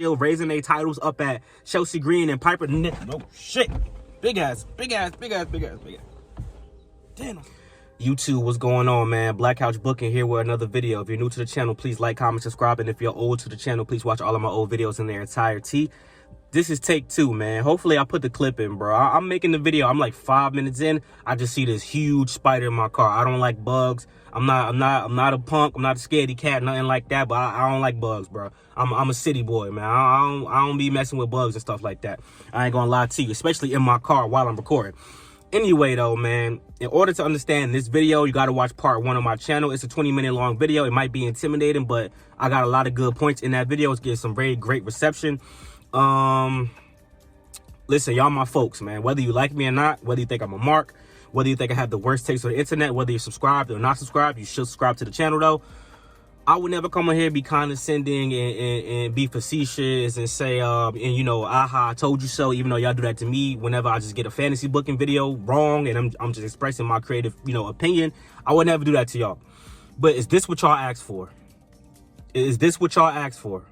still raising their titles up at Chelsea Green and Piper Niven. Oh shit. Big ass. Damn. YouTube, what's going on, man? Black Couch Booking here with another video. If you're new to the channel, please like, comment, subscribe. And if you're old to the channel, please watch all of my old videos in their entirety. This is take 2, man. Hopefully I put the clip in, bro. I'm making the video. I'm like 5 minutes in. I just see this huge spider in my car. I don't like bugs. I'm not a punk. I'm not a scaredy cat, nothing like that. But I don't like bugs, bro. I'm a city boy, man. I don't be messing with bugs and stuff like that. I ain't gonna lie to you, especially in my car while I'm recording. Anyway, though, man, in order to understand this video, you got to watch part 1 of my channel. It's a 20-minute long video. It might be intimidating, but I got a lot of good points in that video. It's getting some very great reception. Listen, y'all my folks, man. Whether you like me or not, whether you think I'm a mark, whether you think I have the worst takes on the internet, whether you're subscribed or not subscribed, you should subscribe to the channel, though. I would never come on here and be condescending and be facetious and say, you know, aha, I told you so, even though y'all do that to me whenever I just get a fantasy booking video wrong and I'm just expressing my creative, you know, opinion. I would never do that to y'all. But is this what y'all asked for? Is this what y'all asked for?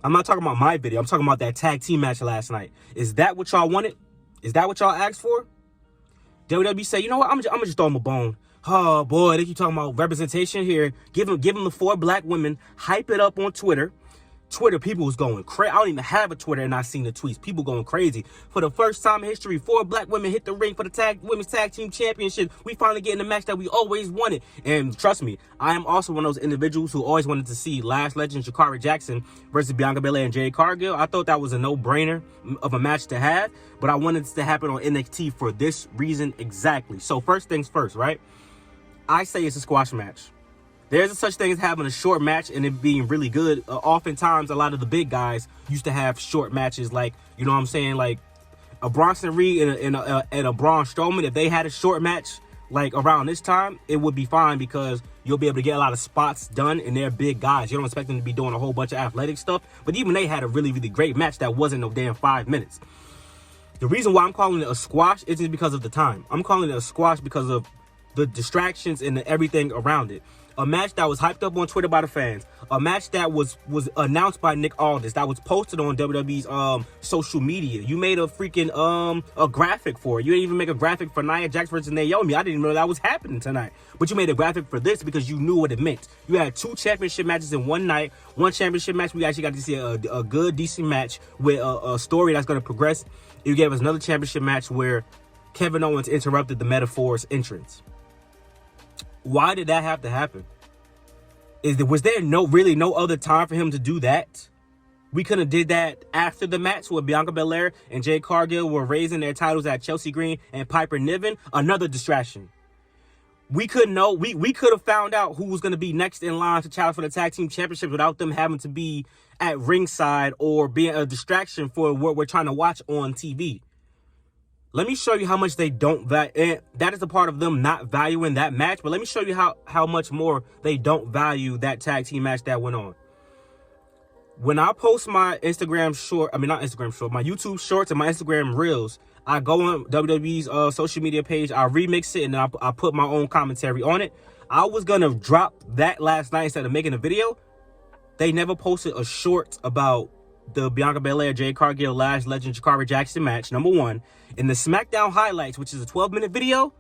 I'm not talking about my video. I'm talking about that tag team match last night. Is that what y'all wanted? Is that what y'all asked for? WWE say, you know what? I'm just throw them a bone. Oh boy, they keep talking about representation here. Give them the 4 black women. Hype it up on Twitter. People was going crazy. I don't even have a Twitter and I seen the tweets. People going crazy. For the first time in history, 4 black women hit the ring for the Women's Tag Team Championship. We finally getting the match that we always wanted. And trust me, I am also one of those individuals who always wanted to see Lash Legend Jakara Jackson versus Bianca Belair and Jade Cargill. I thought that was a no-brainer of a match to have, but I wanted it to happen on NXT for this reason exactly. So first things first, right? I say it's a squash match. There's a such thing as having a short match and it being really good. Oftentimes, a lot of the big guys used to have short matches, like, you know what I'm saying, like a Bronson Reed and a Braun Strowman. If they had a short match like around this time, it would be fine because you'll be able to get a lot of spots done and they're big guys. You don't expect them to be doing a whole bunch of athletic stuff, but even they had a really, really great match that wasn't no damn 5 minutes. The reason why I'm calling it a squash isn't because of the time. I'm calling it a squash because of the distractions and everything around it. A match that was hyped up on Twitter by the fans. A match that was announced by Nick Aldis. That was posted on WWE's social media. You made a freaking a graphic for it. You didn't even make a graphic for Nia Jax versus Naomi. I didn't even know that was happening tonight. But you made a graphic for this because you knew what it meant. You had 2 championship matches in one night. One championship match, we actually got to see a good, decent match with a story that's going to progress. You gave us another championship match where Kevin Owens interrupted the Metaphor's entrance. Why did that have to happen? Was there really no other time for him to do that? We could have did that after the match where Bianca Belair and Jade Cargill were raising their titles at Chelsea Green and Piper Niven. Another distraction. We could have found out who was going to be next in line to challenge for the tag team championship without them having to be at ringside or being a distraction for what we're trying to watch on TV. Let me show you how much they don't value. That is a part of them not valuing that match. But let me show you how much more they don't value that tag team match that went on. When I post my Instagram short, not Instagram short, my YouTube shorts and my Instagram reels, I go on WWE's social media page, I remix it, and I put my own commentary on it. I was going to drop that last night instead of making a video. They never posted a short about the Bianca Belair, Jade Cargill, Lash Legend, Jakara Jackson match, number 1. In the Smackdown highlights, which is a 12-minute video,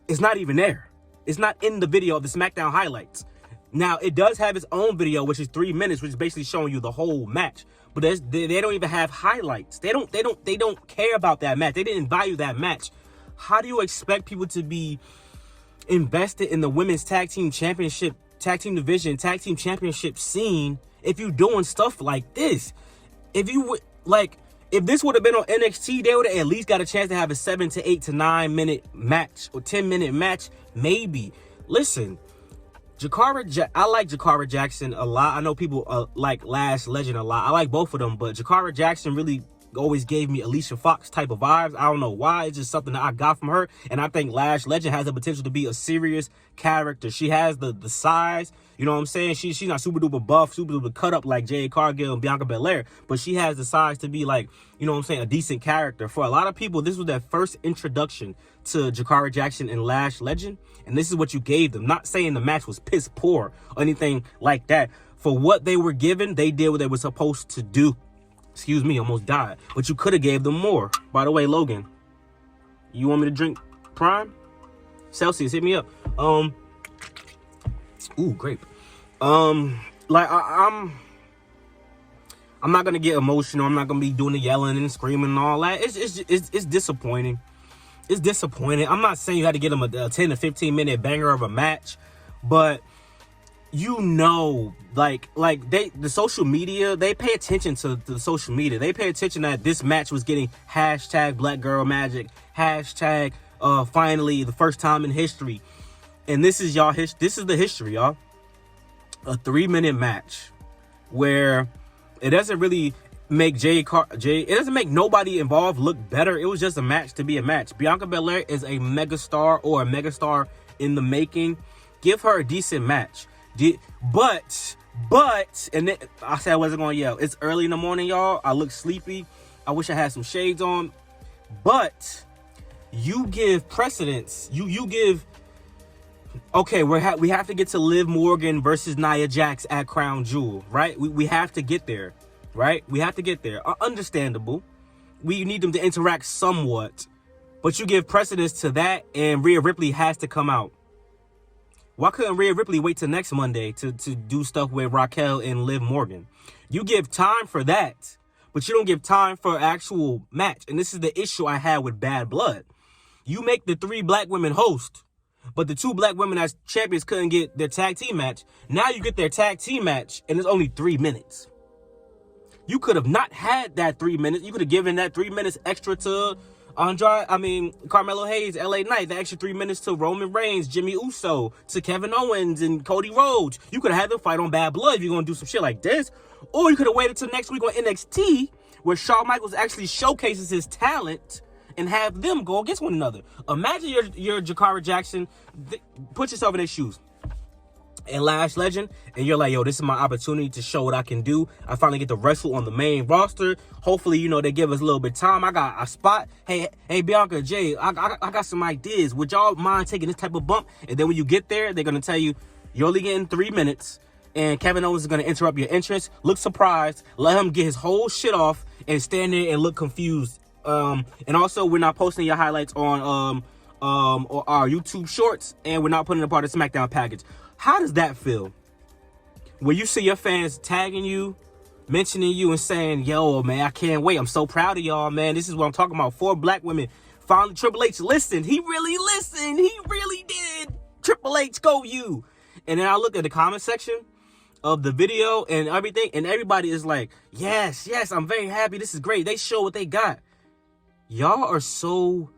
it's not even there. It's not in the video of the Smackdown highlights. Now, it does have its own video, which is 3 minutes, which is basically showing you the whole match. But they don't even have highlights. They don't care about that match. They didn't value that match. How do you expect people to be invested in the Women's Tag Team Championship, Tag Team Division, Tag Team Championship scene if you're doing stuff like this? If this would have been on NXT, they would have at least got a chance to have a 7 to 8 to 9 minute match or 10-minute match, maybe. Listen, I like Jakara Jackson a lot. I know people like Lash Legend a lot. I like both of them, but Jakara Jackson really always gave me Alicia Fox type of vibes. I don't know why. It's just something that I got from her. And I think Lash Legend has the potential to be a serious character. She has the size. You know what I'm saying? She's not super duper buff, super duper cut up like Jade Cargill and Bianca Belair, but she has the size to be like, you know what I'm saying, a decent character. For a lot of people, this was their first introduction to Jakara Jackson and Lash Legend, and this is what you gave them. Not saying the match was piss poor or anything like that. For what they were given, they did what they were supposed to do. Excuse me, almost died. But you could have gave them more. By the way, Logan, you want me to drink Prime? Celsius, hit me up. Ooh, grape. Like I'm not gonna get emotional. I'm not gonna be doing the yelling and screaming and all that. It's disappointing. It's disappointing. I'm not saying you had to get them a 10 to 15 minute banger of a match, but you know, like the social media, they pay attention to the social media. They pay attention that this match was getting hashtag Black Girl Magic, hashtag finally the first time in history. And this is y'all this is the history, y'all. A 3-minute match where it doesn't really make it doesn't make nobody involved look better. It was just a match to be a match. Bianca Belair is a megastar or a megastar in the making. Give her a decent match. But, and then, I said I wasn't going to yell. It's early in the morning, y'all. I look sleepy. I wish I had some shades on. But you give precedence. You give, okay, we have to get to Liv Morgan versus Nia Jax at Crown Jewel, right? We have to get there, right? We have to get there. Understandable. We need them to interact somewhat. But you give precedence to that, and Rhea Ripley has to come out. Why couldn't Rhea Ripley wait till next Monday to do stuff with Raquel and Liv Morgan? You give time for that, but you don't give time for actual match. And this is the issue I had with Bad Blood. You make the 3 black women host, but the 2 black women as champions couldn't get their tag team match. Now you get their tag team match, and it's only 3 minutes. You could have not had that 3 minutes. You could have given that 3 minutes extra to Carmelo Hayes, LA Knight, the extra 3 minutes to Roman Reigns, Jimmy Uso, to Kevin Owens and Cody Rhodes. You could have had them fight on Bad Blood if you're going to do some shit like this. Or you could have waited till next week on NXT, where Shawn Michaels actually showcases his talent and have them go against one another. Imagine you're Jakara Jackson. Put yourself in their shoes. And Lash Legend, and you're like, yo, this is my opportunity to show what I can do. I finally get to wrestle on the main roster. Hopefully, you know, they give us a little bit of time. I got a spot. Hey, Bianca, Jay, I got some ideas. Would y'all mind taking this type of bump? And then when you get there, they're going to tell you, you're only getting 3 minutes. And Kevin Owens is going to interrupt your entrance. Look surprised. Let him get his whole shit off and stand there and look confused. And also, we're not posting your highlights on our YouTube shorts. And we're not putting it a part of the Smackdown package. How does that feel? When you see your fans tagging you, mentioning you, and saying, yo, man, I can't wait. I'm so proud of y'all, man. This is what I'm talking about. 4 black women. Finally, Triple H listened. He really listened. He really did. Triple H, go you. And then I look at the comment section of the video and everything, and everybody is like, yes, I'm very happy. This is great. They show what they got. Y'all are so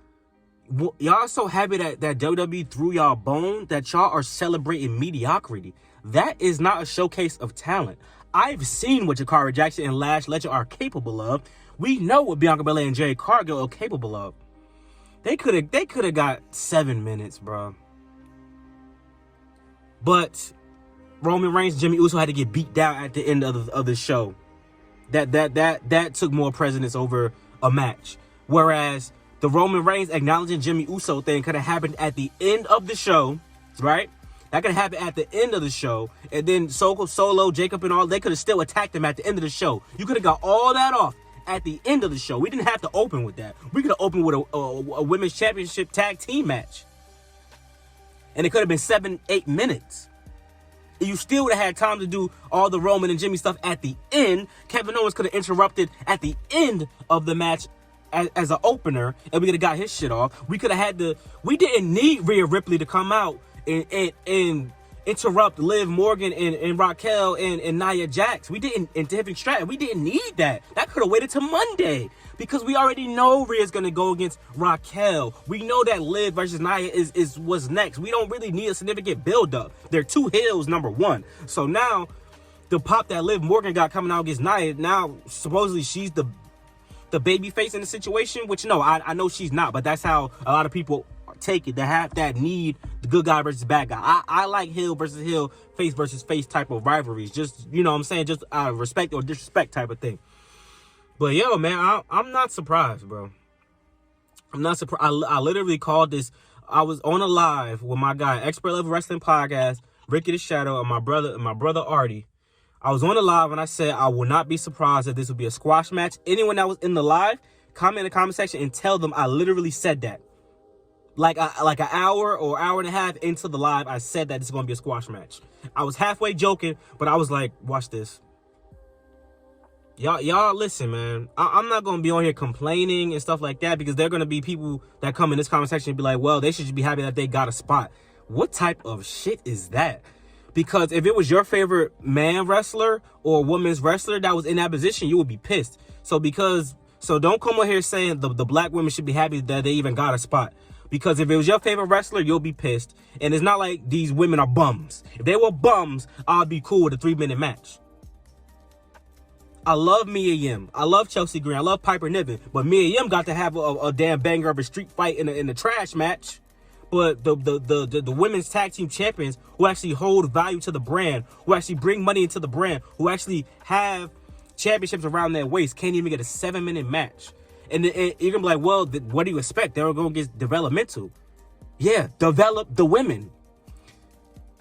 happy that WWE threw y'all bone that y'all are celebrating mediocrity. That is not a showcase of talent. I've seen what Jakara Jackson and Lash Legend are capable of. We know what Bianca Belair and Jade Cargill are capable of. They could have got 7 minutes, bro. But Roman Reigns, Jimmy Uso had to get beat down at the end of the show. That took more precedence over a match. Whereas the Roman Reigns acknowledging Jimmy Uso thing could have happened at the end of the show, right? That could happen at the end of the show. And then Solo, Jacob, and all, they could have still attacked him at the end of the show. You could have got all that off at the end of the show. We didn't have to open with that. We could have opened with a women's championship tag team match. And it could have been 7-8 minutes. And you still would have had time to do all the Roman and Jimmy stuff at the end. Kevin Owens could have interrupted at the end of the match as an opener, and we could have got his shit off. We could have had we didn't need Rhea Ripley to come out and interrupt Liv Morgan and Raquel and Nia Jax. We didn't, and Tiffany Stratton. We didn't need that. That could have waited till Monday, because we already know Rhea's gonna go against Raquel. We know that Liv versus Nia is what's next. We don't really need a significant build up. They're 2 heels, number 1. So now the pop that Liv Morgan got coming out against Nia, now supposedly she's the baby face in the situation, which no, I know she's not, but that's how a lot of people take it. They have that need the good guy versus bad guy. I like heel versus heel, face versus face type of rivalries. Just, you know what I'm saying? Just respect or disrespect type of thing. But yo, man, I'm not surprised, bro. I'm not surprised. I literally called this. I was on a live with my guy, Expert Level Wrestling Podcast, Ricky the Shadow, and my brother Artie. I was on the live and I said I will not be surprised if this would be a squash match. Anyone that was in the live, comment in the comment section and tell them I literally said that. Like an hour or hour and a half into the live, I said that this is going to be a squash match. I was halfway joking, but I was like, watch this. Y'all listen, man. I'm not going to be on here complaining and stuff like that, because there are going to be people that come in this comment section and be like, well, they should just be happy that they got a spot. What type of shit is that? Because if it was your favorite man wrestler or women's wrestler that was in that position, you would be pissed. So don't come on here saying the black women should be happy that they even got a spot. Because if it was your favorite wrestler, you'll be pissed. And it's not like these women are bums. If they were bums, I'd be cool with a 3-minute match. I love Mia Yim. I love Chelsea Green. I love Piper Niven. But Mia Yim got to have a damn banger of a street fight in the trash match. But the women's tag team champions, who actually hold value to the brand, who actually bring money into the brand, who actually have championships around their waist, can't even get a 7-minute match. And you're going to be like, well, what do you expect? They're going to get developmental. Yeah, develop the women.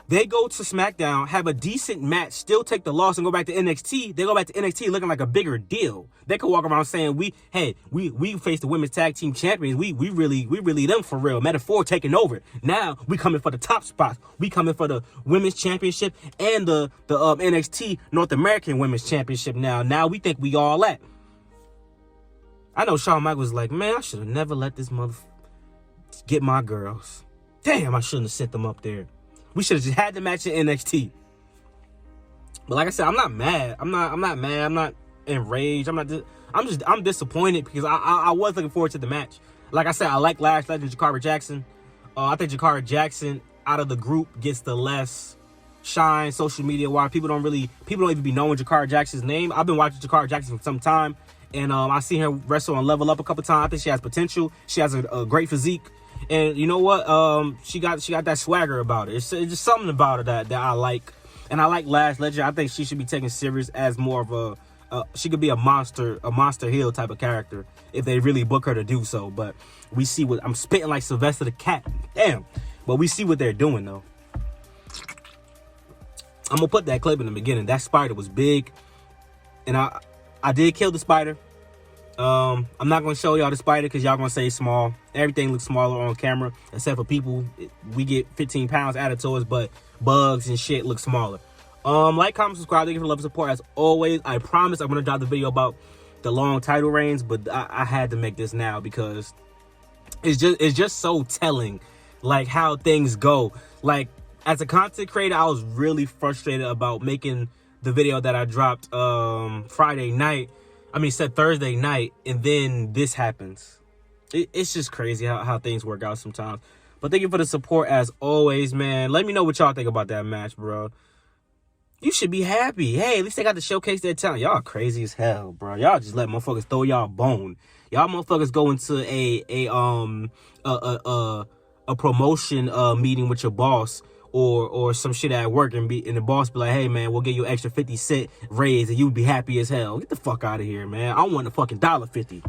They go to Smackdown, have a decent match, still take the loss and go back to NXT. They go back to NXT looking like a bigger deal. They could walk around saying, we faced the women's tag team champions. We really them for real. Metaphor taking over. Now we coming for the top spots. We coming for the women's championship and the NXT North American women's championship now. Now we think we all at. I know Shawn Michaels was like, man, I should have never let this mother get my girls. Damn, I shouldn't have sent them up there. We should have just had the match in NXT. But like I said, I'm not mad. I'm not mad. I'm not enraged. I'm disappointed because I was looking forward to the match. Like I said, I like Lash Legend Jakara Jackson. I think Jakara Jackson out of the group gets the less shine social media wise. People don't even be knowing Jakara Jackson's name. I've been watching Jakara Jackson for some time, and I've seen her wrestle on Level Up a couple times. I think she has potential. She has a great physique. And you know what? She got that swagger about her. It's just something about her that I like. And I like Lash Legend. I think she should be taken serious as more of she could be a monster heel type of character if they really book her to do so. But we see what I'm spitting like Sylvester the Cat. Damn. But we see what they're doing though. I'm gonna put that clip in the beginning. That spider was big, and I did kill the spider. I'm not going to show y'all the spider because y'all going to say it's small. Everything looks smaller on camera, except for people. We get 15 pounds added to us, but bugs and shit look smaller. Like, comment, subscribe. Thank you for the love and support. As always, I promise I'm going to drop the video about the long title reigns, but I had to make this now because it's just so telling, like, how things go. Like, as a content creator, I was really frustrated about making the video that I dropped Thursday night, and then this happens. It's just crazy how things work out sometimes. But thank you for the support as always, man. Let me know what y'all think about that match, bro. You should be happy. Hey, at least they got to showcase their talent. Y'all crazy as hell, bro. Y'all just let motherfuckers throw y'all bone. Y'all motherfuckers go into a promotion meeting with your boss or some shit at work, and the boss be like, hey man, we'll give you an extra 50 cent raise and you'd be happy as hell. Get the fuck out of here, man. I want a fucking $1.50.